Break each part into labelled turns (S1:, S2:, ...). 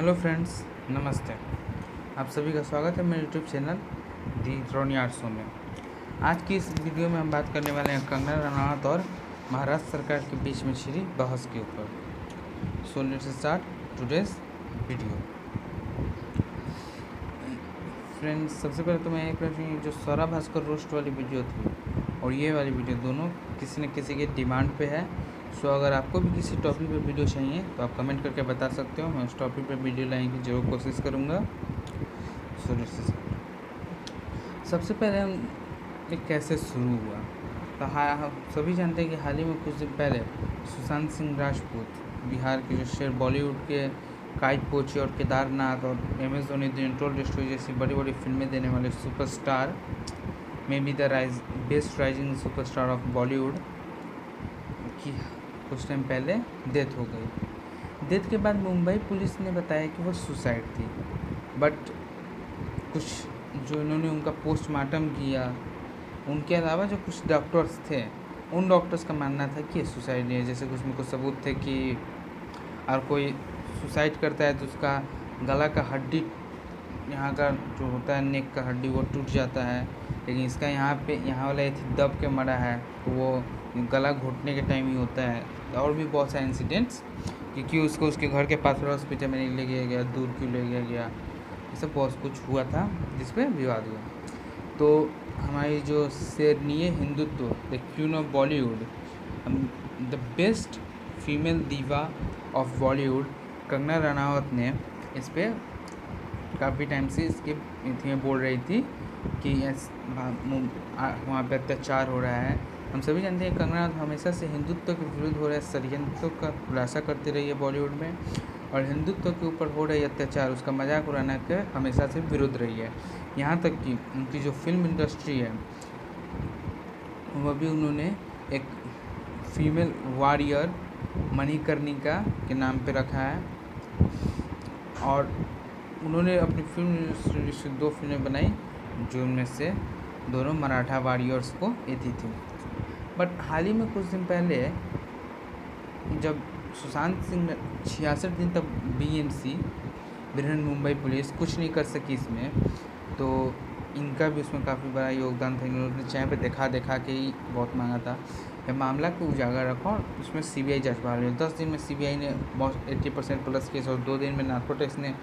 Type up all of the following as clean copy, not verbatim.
S1: Hello friends, नमस्ते। आप सभी का स्वागत है मेरे यूट्यूब चैनल दी द्रोणियार शो में। आज की इस वीडियो में हम बात करने वाले हैं कंगना रनावत और महाराष्ट्र सरकार के बीच में छिड़ी बहस के ऊपर। So let's start today's video. Friends, सबसे पहले तो मैं एक प्रश्न, जो स्वरा भास्कर रोस्ट वाली वीडियो थी और ये वाली वीडियो दोनों किसी न किसी के डिमांड पे है। सो अगर आपको भी किसी टॉपिक पे वीडियो चाहिए तो आप कमेंट करके बता सकते हो। मैं उस टॉपिक पे वीडियो लाने की जरूर कोशिश करूँगा। सो सबसे पहले हम कैसे शुरू हुआ, तो हम सभी जानते हैं कि हाल ही में कुछ दिन पहले सुशांत सिंह राजपूत, बिहार के जो शेर, बॉलीवुड के काइट पोची और केदारनाथ और MS Dhoni, the untold story जैसी बड़ी बड़ी फिल्में देने वाले superstar, may be the best rising superstar of Bollywood की कुछ टाइम पहले डेथ हो गई। डेथ के बाद मुंबई पुलिस ने बताया कि वो सुसाइड थी, बट कुछ जो इन्होंने उनका पोस्टमार्टम किया, उनके अलावा जो कुछ डॉक्टर्स थे, उन डॉक्टर्स का मानना था कि ये सुसाइड नहीं है। जैसे कुछ में कुछ सबूत थे कि और कोई सुसाइड करता है तो उसका गला का हड्डी, यहाँ का जो होता है नेक का हड्डी, वो टूट जाता है, लेकिन इसका यहाँ वाला दब के मरा है, तो वो गला घोटने के टाइम ही होता है। और भी बहुत सारे इंसिडेंट्स कि क्यों उसको उसके घर के पास वाला हॉस्पिटल में नहीं ले गया गया, दूर क्यों ले गया गया, ये सब बहुत कुछ हुआ था जिस पे विवाद हुआ। तो हमारी जो शेरनीय Hindutva, the queen of Bollywood, the best female diva of Bollywood, Kangana Ranaut ने इस पर काफ़ी टाइम से इसके में बोल रही थी कि वहाँ पे अत्याचार हो रहा है। हम सभी जानते हैं कंगना हमेशा से हिंदुत्व के विरुद्ध हो रहे षड्यंत्रों का खुलासा करती रही है बॉलीवुड में, और हिंदुत्व के ऊपर हो रही अत्याचार, उसका मजाक उड़ाने के हमेशा से विरुद्ध रही है। यहाँ तक कि उनकी जो फिल्म इंडस्ट्री है, वह भी उन्होंने एक फीमेल वॉरियर मणिकर्णिका के नाम पे रखा है, और उन्होंने अपनी फिल्म इंडस्ट्री से 2 फिल्में बनाई, जो उनमें से दोनों मराठा वॉरियर्स को एती थी। बट हाल ही में कुछ दिन पहले जब सुशांत सिंह 66 दिन तक BMC, बृहन मुंबई पुलिस कुछ नहीं कर सकी इसमें, तो इनका भी उसमें काफ़ी बड़ा योगदान था। इन्होंने चाहे पे देखा के ही बहुत मांगा था, यह मामला को उजागर रखा और उसमें CBI जांच बढ़ा रही है। 10 दिन में CBI ने 80% प्लस केस और 2 दिन में नार्कोटिक्स ने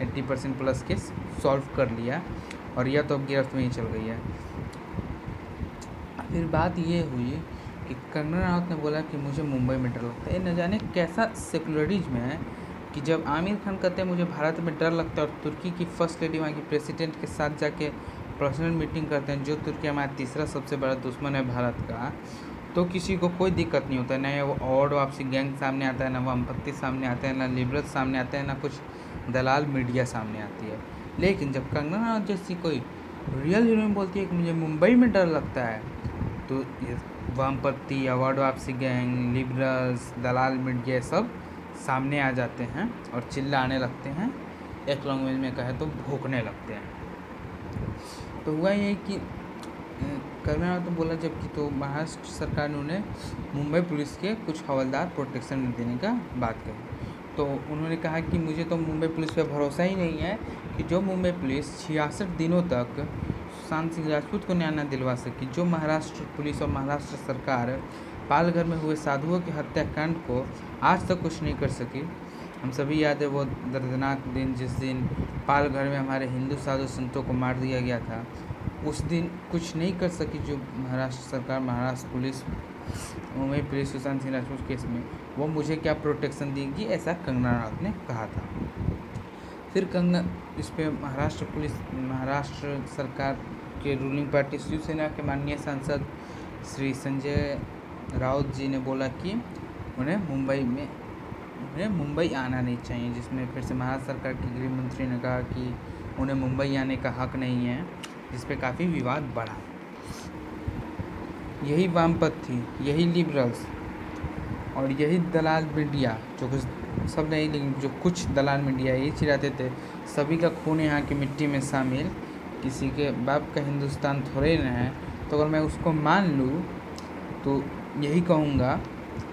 S1: 80% प्लस केस सॉल्व कर लिया, और यह तो अब गिरफ्त में ही चल गई है। फिर बात ये हुई कि कंगना रनावत ने बोला कि मुझे मुंबई में डर लगता है। न जाने कैसा सेकुलरिज्म है कि जब आमिर खान कहते हैं मुझे भारत में डर लगता है, और तुर्की की फर्स्ट लेडी वहाँ की प्रेसिडेंट के साथ जाके पर्सनल मीटिंग करते हैं, जो तुर्की हमारा तीसरा सबसे बड़ा दुश्मन है भारत का, तो किसी को कोई दिक्कत नहीं होता है। ना वो और वापसी गैंग सामने आता है, ना वामपंथी सामने आते हैं, ना लिबरल सामने आते हैं, ना कुछ दलाल मीडिया सामने आती है। लेकिन जब कंगना रनावत जैसी कोई रियल हीरोइन बोलती है कि मुझे मुंबई में डर लगता है, तो वामपंथी, अवार्ड वापसी गैंग, लिबरल्स, दलाल मीडिया सब सामने आ जाते हैं और चिल्लाने लगते हैं, एक लैंग्वेज में कहे तो भौंकने लगते हैं। तो हुआ यही कि कंगना तो बोला, जबकि तो महाराष्ट्र सरकार ने उन्हें मुंबई पुलिस के कुछ हवलदार प्रोटेक्शन देने का बात कही। तो उन्होंने कहा कि मुझे तो मुंबई पुलिस पे भरोसा ही नहीं है कि जो मुंबई पुलिस 66 दिनों तक सुशांत सिंह राजपूत को न्याय न दिलवा सकी, जो महाराष्ट्र पुलिस और महाराष्ट्र सरकार पालघर में हुए साधुओं के हत्याकांड को आज तक कुछ नहीं कर सकी। हम सभी याद है वो दर्दनाक दिन, जिस दिन पालघर में हमारे हिंदू साधु संतों को मार दिया गया था। उस दिन कुछ नहीं कर सकी जो महाराष्ट्र सरकार, Maharashtra police, Mumbai police Sushant Singh Rajput case में, वो मुझे क्या प्रोटेक्शन देगी, ऐसा कंगना रनावत ने कहा था। फिर कंगना इस पर महाराष्ट्र सरकार के रूलिंग पार्टी शिवसेना के माननीय सांसद श्री संजय राउत जी ने बोला कि उन्हें मुंबई आना नहीं चाहिए, जिसमें फिर से महाराष्ट्र सरकार के गृह मंत्री ने कहा कि उन्हें मुंबई आने का हक नहीं है, जिस पे काफ़ी विवाद बढ़ा। यही वामपंथी, यही लिबरल्स और यही दलाल मीडिया, जो कुछ सब नहीं लेकिन जो कुछ दलाल मीडिया यही चिल्लाते थे सभी का खून यहाँ की मिट्टी में शामिल, किसी के बाप का हिंदुस्तान थोड़े न है। तो अगर मैं उसको मान लूँ तो यही कहूँगा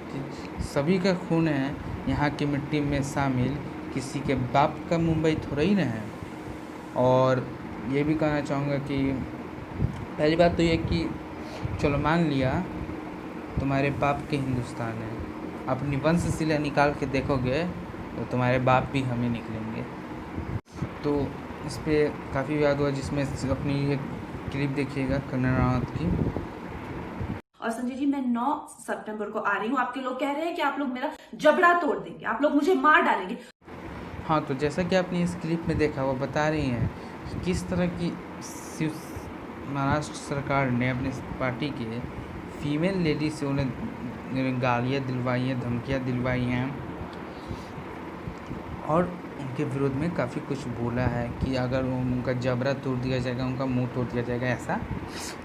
S1: कि सभी का खून है यहाँ की मिट्टी में शामिल, किसी के बाप का मुंबई थोड़ा ही ना है। और ये भी कहना चाहूँगा कि पहली बात तो ये कि चलो मान लिया तुम्हारे बाप के हिंदुस्तान है, अपनी वंशशिला निकाल के देखोगे तो तुम्हारे बाप भी हमें निकलेंगे। तो इस पर काफ़ी विवाद हुआ, जिसमें अपनी एक क्लिप देखिएगा कंगना रनावत की।
S2: और संजय जी, मैं 9 सितंबर को आ रही हूँ। आपके लोग कह रहे हैं कि आप लोग मेरा जबड़ा तोड़ देंगे, आप लोग मुझे मार डालेंगे।
S1: हाँ, तो जैसा कि आपने इस क्लिप में देखा, वो बता रही हैं कि किस तरह की महाराष्ट्र सरकार ने अपनी पार्टी के फीमेल लेडी से उन्हें गालियाँ दिलवाई हैं, धमकियाँ दिलवाई हैं और उनके विरोध में काफ़ी कुछ बोला है कि अगर उनका जबड़ा तोड़ दिया जाएगा, उनका मुंह तोड़ दिया जाएगा। ऐसा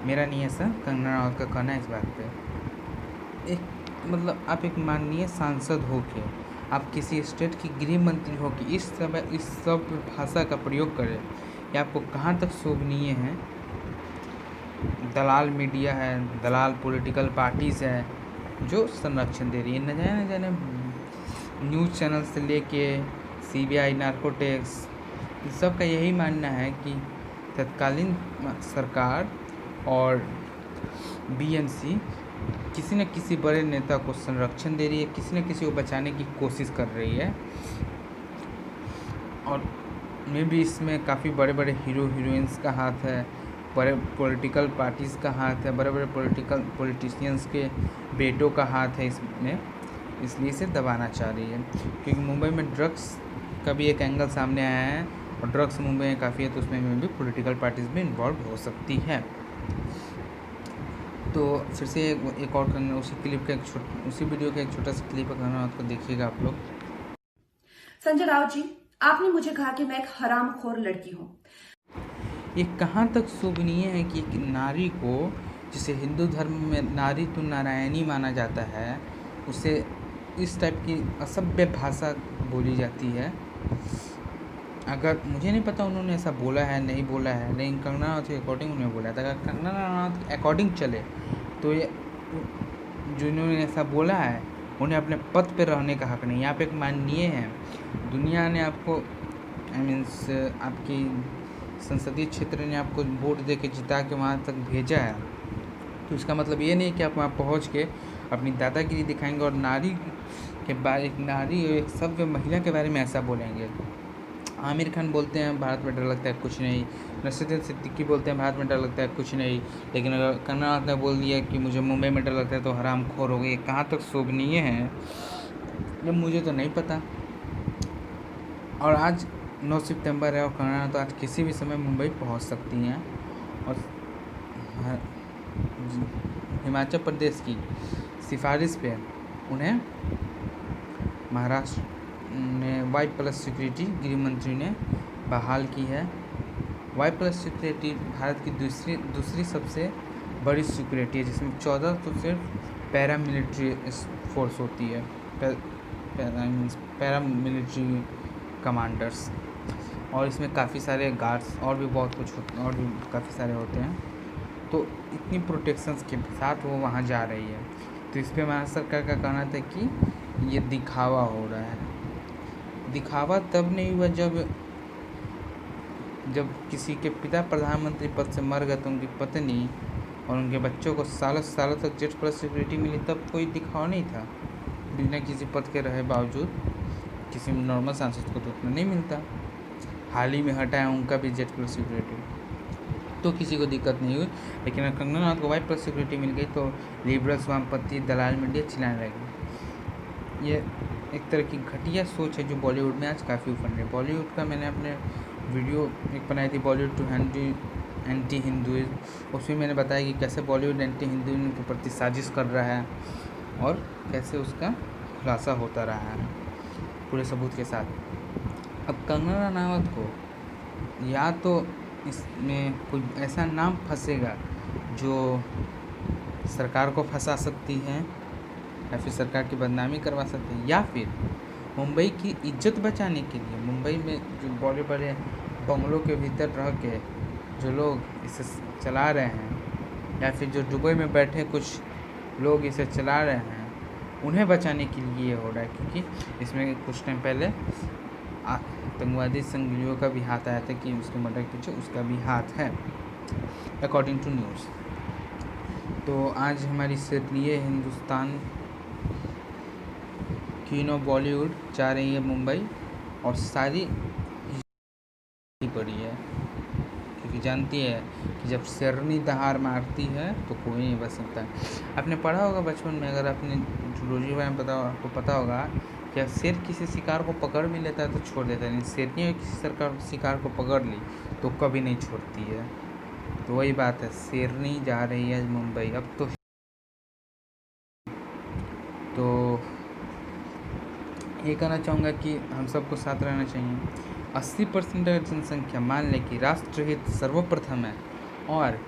S1: मेरा नहीं, ऐसा कंगना रनावत का कहना है इस बात पे। एक मतलब आप एक माननीय सांसद हो के, आप किसी स्टेट की गृह मंत्री हो कि इस सब भाषा का प्रयोग करें, ये आपको कहाँ तक शोभनीय है। दलाल मीडिया है, दलाल पॉलिटिकल पार्टीज़ है जो संरक्षण दे रही है। न जाने न्यूज़ चैनल से लेके CBI, नार्कोटिक्स, इन सब का यही मानना है कि तत्कालीन सरकार और BMC किसी न किसी बड़े नेता को संरक्षण दे रही है, किसी न किसी को बचाने की कोशिश कर रही है। और में भी इसमें काफ़ी बड़े बड़े हीरोइंस का हाथ है, बड़े पॉलिटिकल पार्टीज़ का हाथ है, बड़े बड़े पॉलिटिशियंस के बेटों का हाथ है इसमें, इसलिए इसे दबाना चाह रही है। क्योंकि मुंबई में ड्रग्स का भी एक एंगल सामने आया है और ड्रग्स मुंबई में काफ़ी है, तो उसमें भी पॉलिटिकल पार्टीज़ भी इन्वॉल्व हो सकती है। तो फिर से एक और उसी वीडियो का एक छोटा सा क्लिप करना, आपको देखिएगा आप लोग।
S2: संजय राउत जी, आपने मुझे कहा कि मैं एक हरामखोर लड़की हूँ।
S1: ये कहाँ तक शोभनीय है कि एक नारी को, जिसे हिंदू धर्म में नारी तो नारायणी माना जाता है, उसे इस टाइप की असभ्य भाषा बोली जाती है। अगर मुझे नहीं पता उन्होंने ऐसा बोला है नहीं बोला है, लेकिन कंगना रनावत के अकॉर्डिंग उन्होंने बोला था। अगर कंगना रनावत के अकॉर्डिंग चले तो ये जिन्होंने ऐसा बोला है उन्हें अपने पद पे रहने का हक नहीं। आप एक माननीय हैं, दुनिया ने आपको आपकी संसदीय क्षेत्र ने आपको वोट दे के जिता के वहाँ तक भेजा है, तो इसका मतलब ये नहीं कि आप वहाँ पहुँच के अपनी दादागिरी दिखाएंगे और नारी के बारे, एक नारी और एक सभ्य महिला के बारे में ऐसा बोलेंगे। आमिर खान बोलते हैं भारत में डर लगता है कुछ नहीं, नसीरुद्दीन सिद्दीकी बोलते हैं भारत में डर लगता है कुछ नहीं, लेकिन अगर कंगना रनावत ने बोल दिया कि मुझे मुंबई में डर लगता है तो हरामखोर हो गई। कहाँ तक शोभनीय है ये मुझे तो नहीं पता। और आज 9 सितंबर है और कंगना रनावत तो आज किसी भी समय मुंबई पहुंच सकती हैं। और हिमाचल प्रदेश की सिफारिश पे उन्हें महाराष्ट्र ने Y+ सिक्योरिटी गृह मंत्री ने बहाल की है। Y+ सिक्योरिटी भारत की दूसरी सबसे बड़ी सिक्योरिटी है, जिसमें 14 तो सिर्फ पैरामिलिट्री फोर्स होती है, पैरामिलिट्री कमांडर्स, और इसमें काफ़ी सारे गार्ड्स और भी बहुत कुछ और भी काफ़ी सारे होते हैं। तो इतनी प्रोटेक्शंस के साथ वो वहाँ जा रही है। तो इस पर महाराष्ट्र सरकार का कहना था कि ये दिखावा हो रहा है। दिखावा तब नहीं हुआ जब किसी के पिता प्रधानमंत्री पद से मर गए तो उनकी पत्नी और उनके बच्चों को सालों तक Z+ सिक्योरिटी मिली, तब कोई दिखावा नहीं था। बिना किसी पद के रहे बावजूद किसी नॉर्मल सांसद को तो उतना नहीं मिलता। हाल ही में हटाया उनका भी Z+ सिक्योरिटी, तो किसी को दिक्कत नहीं हुई। लेकिन अगर कंगना रनावत को Y+ सिक्योरिटी मिल गई तो लिबरल्स, वामपंथी, दलाल मीडिया चिल्लाने लगी। ये एक तरह की घटिया सोच है जो बॉलीवुड में आज काफ़ी उफन रही है। बॉलीवुड का मैंने अपने वीडियो एक बनाई थी, बॉलीवुड टू एंटी हिंदुइज्म, उसमें मैंने बताया कि कैसे बॉलीवुड एंटी हिंदुइज्म के प्रति साजिश कर रहा है और कैसे उसका खुलासा होता रहा है पूरे सबूत के साथ। अब कंगना रनावत को या तो इसमें कोई ऐसा नाम फंसेगा जो सरकार को फंसा सकती है या फिर सरकार की बदनामी करवा सकती है, या फिर मुंबई की इज्जत बचाने के लिए मुंबई में जो बड़े बड़े बंगलों के भीतर रह के जो लोग इसे चला रहे हैं, या फिर जो दुबई में बैठे कुछ लोग इसे चला रहे हैं, उन्हें बचाने के लिए ये हो रहा है। क्योंकि इसमें कुछ टाइम पहले आतंकवादी संगठनों का भी हाथ आया था कि उसके मर्डर के पीछे उसका भी हाथ है, अकॉर्डिंग टू न्यूज़। तो आज हमारी सक्रिय हिंदुस्तान क्वीन ऑफ बॉलीवुड जा रही है मुंबई, और सारी पड़ी है, क्योंकि जानती है कि जब शेरनी दहाड़ मारती है तो कोई नहीं बच सकता। आपने पढ़ा होगा बचपन में, अगर आपने जूलॉजी में आपको पता होगा कि शेर किसी शिकार को पकड़ भी लेता है तो छोड़ देता है, लेकिन शेरनी अगर किसी शिकार को पकड़ ली तो कभी नहीं छोड़ती है। तो वही बात है, शेरनी जा रही है मुंबई अब तो ये कहना चाहूँगा कि हम सबको साथ रहना चाहिए। 80% अगर जनसंख्या मान ले कि राष्ट्रहित सर्वप्रथम है और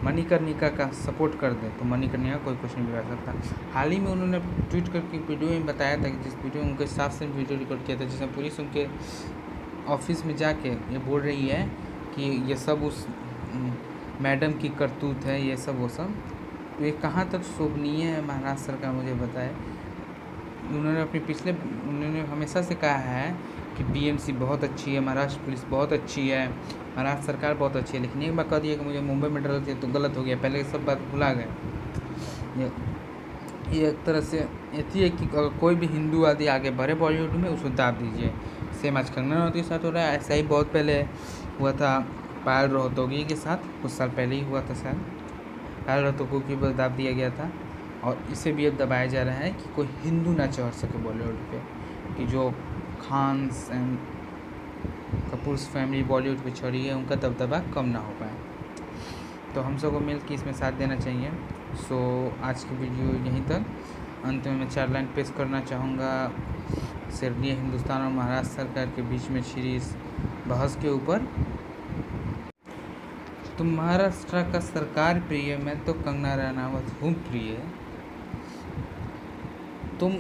S1: मणिकर्णिका का सपोर्ट कर दे तो मणिकर्णिका कोई कुछ नहीं बिगाड़ सकता। हाल ही में उन्होंने ट्वीट करके वीडियो में बताया था कि जिस वीडियो में उनके साथ से वीडियो रिकॉर्ड किया था, जिसमें पुलिस उनके ऑफिस में जाके ये बोल रही है कि ये सब उस मैडम की करतूत है, ये सब वो सब। तो ये कहाँ तक शोभनीय है महाराष्ट्र सरकार मुझे बताए। उन्होंने हमेशा से कहा है कि बीएमसी बहुत अच्छी है, महाराष्ट्र पुलिस बहुत अच्छी है, महाराष्ट्र सरकार बहुत अच्छी है, लेकिन एक बार कह दिया कि मुझे मुंबई में डर तो गलत हो गया, पहले सब बात भुला गए। ये एक तरह से ऐसी है कि अगर कोई भी हिंदूवादी आगे बढ़े बॉलीवुड में उसको दाब दीजिए। सेम आज कंगना रनौत के साथ हो रहा है, ऐसा ही बहुत पहले हुआ था पायल रोहतगी के साथ, कुछ साल पहले ही हुआ था शायद, पायल रोहतगी की बस दाब दिया गया था। और इसे भी अब दबाया जा रहा है कि कोई हिंदू ना चढ़ सके बॉलीवुड पे, कि जो खान्स एंड कपूर्स फैमिली बॉलीवुड पे चढ़ी है उनका दबदबा कम ना हो पाए। तो हम सबको मिल के इसमें साथ देना चाहिए। सो आज की वीडियो यहीं तक। अंत में मैं 4 लाइन पेश करना चाहूँगा शेरनी हिंदुस्तान और महाराष्ट्र सरकार के बीच में छिड़ी इस बहस के ऊपर। तुम महाराष्ट्र का सरकार प्रिय, मैं तो कंगना रनावत हूँ प्रिय। तुम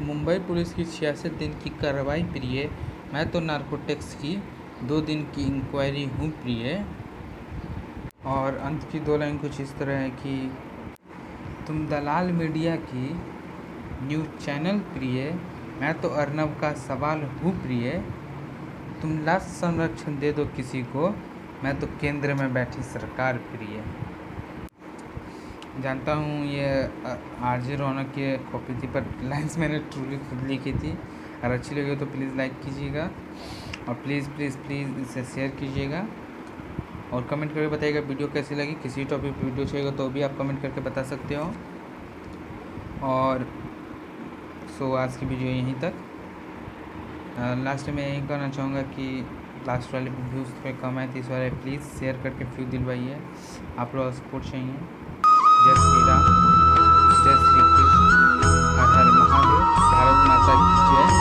S1: मुंबई पुलिस की 66 दिन की कार्रवाई प्रिय, मैं तो नार्कोटिक्स की 2 दिन की इंक्वायरी हूँ प्रिय। और अंत की 2 लाइन कुछ इस तरह है कि तुम दलाल मीडिया की न्यूज़ चैनल प्रिय, मैं तो अर्नब का सवाल हूँ प्रिय। तुम लाश संरक्षण दे दो किसी को, मैं तो केंद्र में बैठी सरकार प्रिय। जानता हूँ ये आरजे रौनक की कॉपी थी, पर लाइन्स मैंने ट्रूली खुद लिखी थी। अगर अच्छी लगी तो प्लीज़ लाइक कीजिएगा और प्लीज़ प्लीज़ प्लीज़ इसे शेयर कीजिएगा और कमेंट करके बताइएगा वीडियो कैसी लगी। किसी टॉपिक पर वीडियो चाहिए तो भी आप कमेंट करके बता सकते हो। और सो आज की वीडियो यहीं तक। लास्ट में यही कहना चाहूँगा कि लास्ट वाले व्यूज़ पे कम है, तो इस वाले प्लीज़ शेयर करके व्यू दिलवाइए। आप लोग सपोर्ट चाहिए। जय श्री राम, जय श्री कृष्ण, हर हर महादेव, भारत माता की जय।